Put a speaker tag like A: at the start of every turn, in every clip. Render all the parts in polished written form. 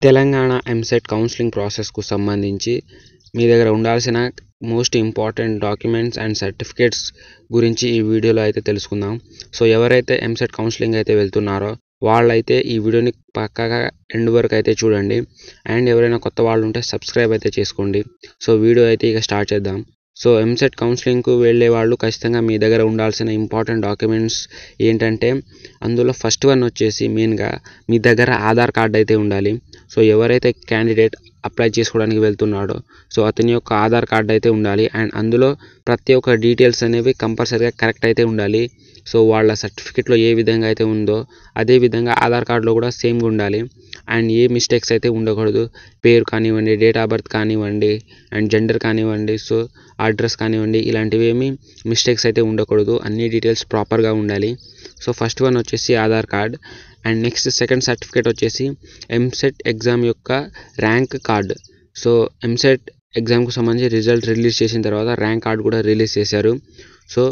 A: Telangana EAMCET counselling ప్రాసెస్కు సంబంధించి మీ దగ్గర ఉండాల్సిన most important documents and certificates గురించి ఈ వీడియోలో అయితే తెలుసుకుందాం. సో ఎవరైతే ఎంసెట్ కౌన్సిలింగ్ అయితే వెళ్తున్నారో వాళ్ళైతే ఈ వీడియోని పక్కాగా ఎండ్ వరకు అయితే చూడండి. అండ్ ఎవరైనా కొత్త వాళ్ళు ఉంటే సబ్స్క్రైబ్ అయితే చేసుకోండి. సో వీడియో అయితే ఇక స్టార్ట్ చేద్దాం. సో ఎంసెట్ కౌన్సిలింగ్కు వెళ్ళే వాళ్ళు ఖచ్చితంగా మీ దగ్గర ఉండాల్సిన ఇంపార్టెంట్ డాక్యుమెంట్స్ ఏంటంటే, అందులో ఫస్ట్ వన్ వచ్చేసి మెయిన్గా మీ దగ్గర ఆధార్ కార్డ్ అయితే ఉండాలి. సో ఎవరైతే క్యాండిడేట్ అప్లై చేసుకోవడానికి వెళ్తున్నాడో సో అతని యొక్క ఆధార్ కార్డ్ అయితే ఉండాలి. అండ్ అందులో ప్రతి ఒక్క డీటెయిల్స్ అనేవి కంపల్సరీగా కరెక్ట్ అయితే ఉండాలి. సో వాళ్ళ సర్టిఫికెట్లో ఏ విధంగా అయితే ఉందో అదే విధంగా ఆధార్ కార్డులో కూడా సేమ్గా ఉండాలి. అండ్ ఏ మిస్టేక్స్ అయితే ఉండకూడదు. పేరు కానివ్వండి, డేట్ ఆఫ్ బర్త్ కానివ్వండి, అండ్ జెండర్ కానివ్వండి, సో అడ్రస్ కానివ్వండి, ఇలాంటివి ఏమీ మిస్టేక్స్ అయితే ఉండకూడదు. అన్ని డీటెయిల్స్ ప్రాపర్గా ఉండాలి. సో ఫస్ట్ వన్ వచ్చేసి Aadhaar card. And next second certificate వచ్చేసి ఎంసెట్ ఎగ్జామ్ యొక్క ర్యాంక్ కార్డ్. సో ఎంసెట్ ఎగ్జామ్కు సంబంధించి రిజల్ట్ రిలీజ్ చేసిన తర్వాత ర్యాంక్ కార్డ్ కూడా రిలీజ్ చేశారు. సో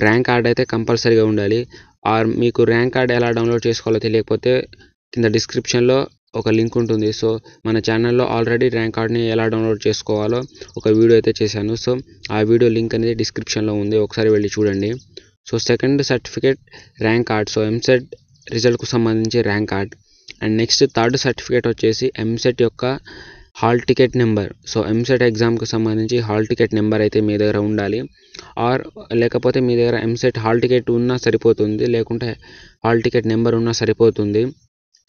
A: ర్యాంక్ కార్డ్ అయితే కంపల్సరీగా ఉండాలి. ఆర్ మీకు ర్యాంక్ కార్డ్ ఎలా డౌన్లోడ్ చేసుకోవాలో తెలియకపోతే కింద డిస్క్రిప్షన్లో ఒక లింక్ ఉంటుంది. సో మన ఛానల్లో ఆల్రెడీ ర్యాంక్ కార్డ్ని ఎలా డౌన్లోడ్ చేసుకోవాలో ఒక వీడియో అయితే చేశాను. సో ఆ వీడియో లింక్ అనేది డిస్క్రిప్షన్లో ఉంది, ఒకసారి వెళ్ళి చూడండి. So second certificate rank card. So EAMCET రిజల్ట్కు సంబంధించి rank card. And next third certificate వచ్చేసి ఎంసెట్ యొక్క hall ticket number. So EAMCET ఎగ్జామ్కి సంబంధించి హాల్ టికెట్ నెంబర్ అయితే మీ దగ్గర ఉండాలి. ఆర్ లేకపోతే మీ దగ్గర ఎంసెట్ హాల్ టికెట్ ఉన్నా సరిపోతుంది, లేకుంటే హాల్ టికెట్ నెంబర్ ఉన్నా సరిపోతుంది.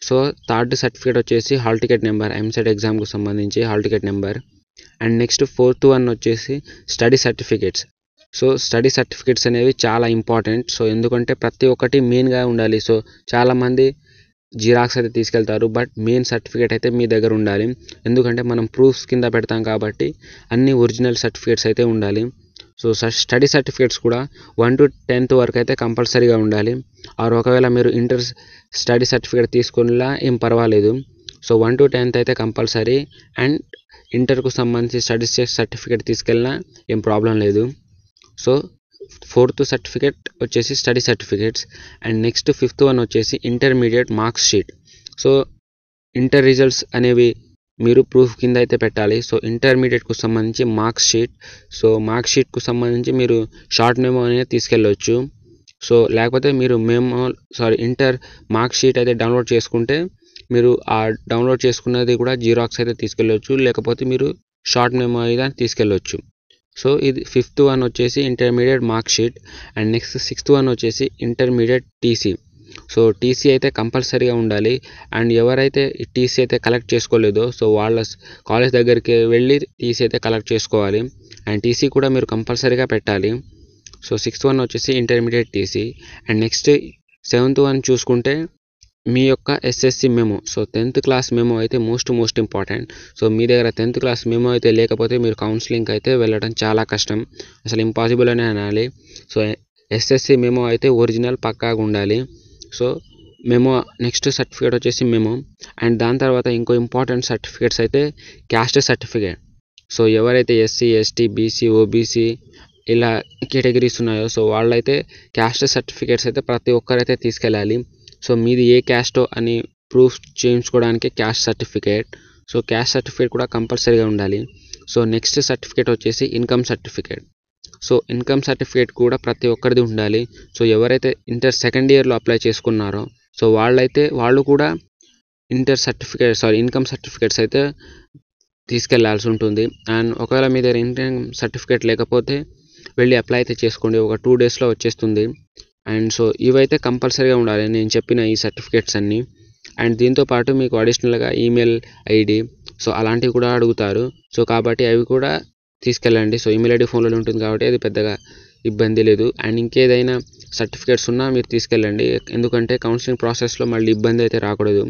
A: సో థర్డ్ సర్టిఫికేట్ వచ్చేసి హాల్ టికెట్ నెంబర్, ఎంసెట్ ఎగ్జామ్కు సంబంధించి hall ticket number. And next fourth one వచ్చేసి study certificates. So study certificates అనేవి చాలా ఇంపార్టెంట్. సో ఎందుకంటే ప్రతి ఒక్కటి మెయిన్గా ఉండాలి. సో చాలామంది జిరాక్స్ అయితే తీసుకెళ్తారు, బట్ మెయిన్ సర్టిఫికేట్ అయితే మీ దగ్గర ఉండాలి. ఎందుకంటే మనం ప్రూఫ్స్ కింద పెడతాం కాబట్టి అన్ని ఒరిజినల్ సర్టిఫికేట్స్ అయితే ఉండాలి. సో స్టడీ సర్టిఫికేట్స్ కూడా 1 to 10th వరకు అయితే కంపల్సరీగా ఉండాలి. ఆర్ ఒకవేళ మీరు ఇంటర్ స్టడీ సర్టిఫికేట్ తీసుకునేలా ఏం పర్వాలేదు. సో 1 to 10th అయితే కంపల్సరీ. అండ్ ఇంటర్కు సంబంధించి స్టడీ సర్టిఫికేట్ తీసుకెళ్ళినా ఏం ప్రాబ్లం లేదు. సో ఫోర్త్ సర్టిఫికేట్ వచ్చేసి study certificates. And next fifth one వచ్చేసి intermediate marks sheet. So inter results అనేవి మీరు ప్రూఫ్ కింద అయితే పెట్టాలి. సో ఇంటర్మీడియట్కు సంబంధించి మార్క్స్ షీట్. సో మార్క్స్ షీట్కు సంబంధించి మీరు షార్ట్ మెమో అనేది తీసుకెళ్ళవచ్చు. సో లేకపోతే మీరు ఇంటర్ మార్క్స్ షీట్ అయితే డౌన్లోడ్ చేసుకుంటే మీరు ఆ డౌన్లోడ్ చేసుకున్నది కూడా జిరాక్స్ అయితే తీసుకెళ్ళవచ్చు, లేకపోతే మీరు షార్ట్ మెమో అయితే తీసుకెళ్ళవచ్చు. సో ఇది ఫిఫ్త్ వన్ వచ్చేసి intermediate mark sheet. And next sixth one వచ్చేసి ఇంటర్మీడియట్ టీసీ. సో టీసీ అయితే కంపల్సరీగా ఉండాలి. అండ్ ఎవరైతే టీసీ అయితే కలెక్ట్ చేసుకోలేదో సో వాళ్ళ కాలేజ్ దగ్గరికి వెళ్ళి టీసీ అయితే కలెక్ట్ చేసుకోవాలి. అండ్ టీసీ కూడా మీరు కంపల్సరీగా పెట్టాలి. సో సిక్స్త్ వన్ వచ్చేసి intermediate TC. And next seventh one చూసుకుంటే మీ యొక్క SSC memo. So 10th class memo అయితే మోస్ట్ ఇంపార్టెంట్. సో మీ దగ్గర 10th క్లాస్ మెమో అయితే లేకపోతే మీరు కౌన్సిలింగ్కి అయితే వెళ్ళడం చాలా కష్టం, అసలు ఇంపాసిబుల్ అనే అనాలి. సో ఎస్ఎస్సి మెమో అయితే ఒరిజినల్ పక్కాగా ఉండాలి. సో మెమో నెక్స్ట్ సర్టిఫికేట్ వచ్చేసి మెమో. అండ్ దాని తర్వాత ఇంకో ఇంపార్టెంట్ సర్టిఫికేట్స్ అయితే క్యాస్ట్ సర్టిఫికేట్. సో ఎవరైతే ఎస్సీ, ఎస్టీ, బీసీ, ఓబీసీ ఇలా కేటగిరీస్ ఉన్నాయో సో వాళ్ళైతే క్యాస్ట్ సర్టిఫికేట్స్ అయితే ప్రతి ఒక్కరైతే తీసుకెళ్ళాలి. సో మీది ఏ క్యాస్టో అని ప్రూఫ్ చేయించుకోవడానికి caste certificate. So caste certificate కూడా కంపల్సరీగా ఉండాలి. సో నెక్స్ట్ సర్టిఫికేట్ వచ్చేసి income certificate. So income certificate కూడా ప్రతి ఒక్కరిది ఉండాలి. సో ఎవరైతే ఇంటర్ సెకండ్ ఇయర్లో అప్లై చేసుకున్నారో సో వాళ్ళు కూడా ఇన్కమ్ సర్టిఫికేట్స్ అయితే తీసుకెళ్లాల్సి ఉంటుంది. అండ్ ఒకవేళ మీ దగ్గర ఇన్కమ్ సర్టిఫికేట్ లేకపోతే వెళ్ళి అప్లై అయితే చేసుకోండి, ఒక 2 daysలో వచ్చేస్తుంది. అండ్ సో ఇవైతే కంపల్సరీగా ఉండాలి నేను చెప్పిన ఈ సర్టిఫికేట్స్ అన్నీ. అండ్ దీంతోపాటు మీకు అడిషనల్గా ఈమెయిల్ ఐడి సో అలాంటివి కూడా అడుగుతారు. సో కాబట్టి అవి కూడా తీసుకెళ్ళండి. సో ఈమెయిల్ ఐడి ఫోన్లో ఉంటుంది కాబట్టి అది పెద్దగా ఇబ్బంది లేదు. అండ్ ఇంకేదైనా సర్టిఫికేట్స్ ఉన్నా మీరు తీసుకెళ్ళండి, ఎందుకంటే కౌన్సిలింగ్ ప్రాసెస్లో మళ్ళీ ఇబ్బంది అయితే రాకూడదు.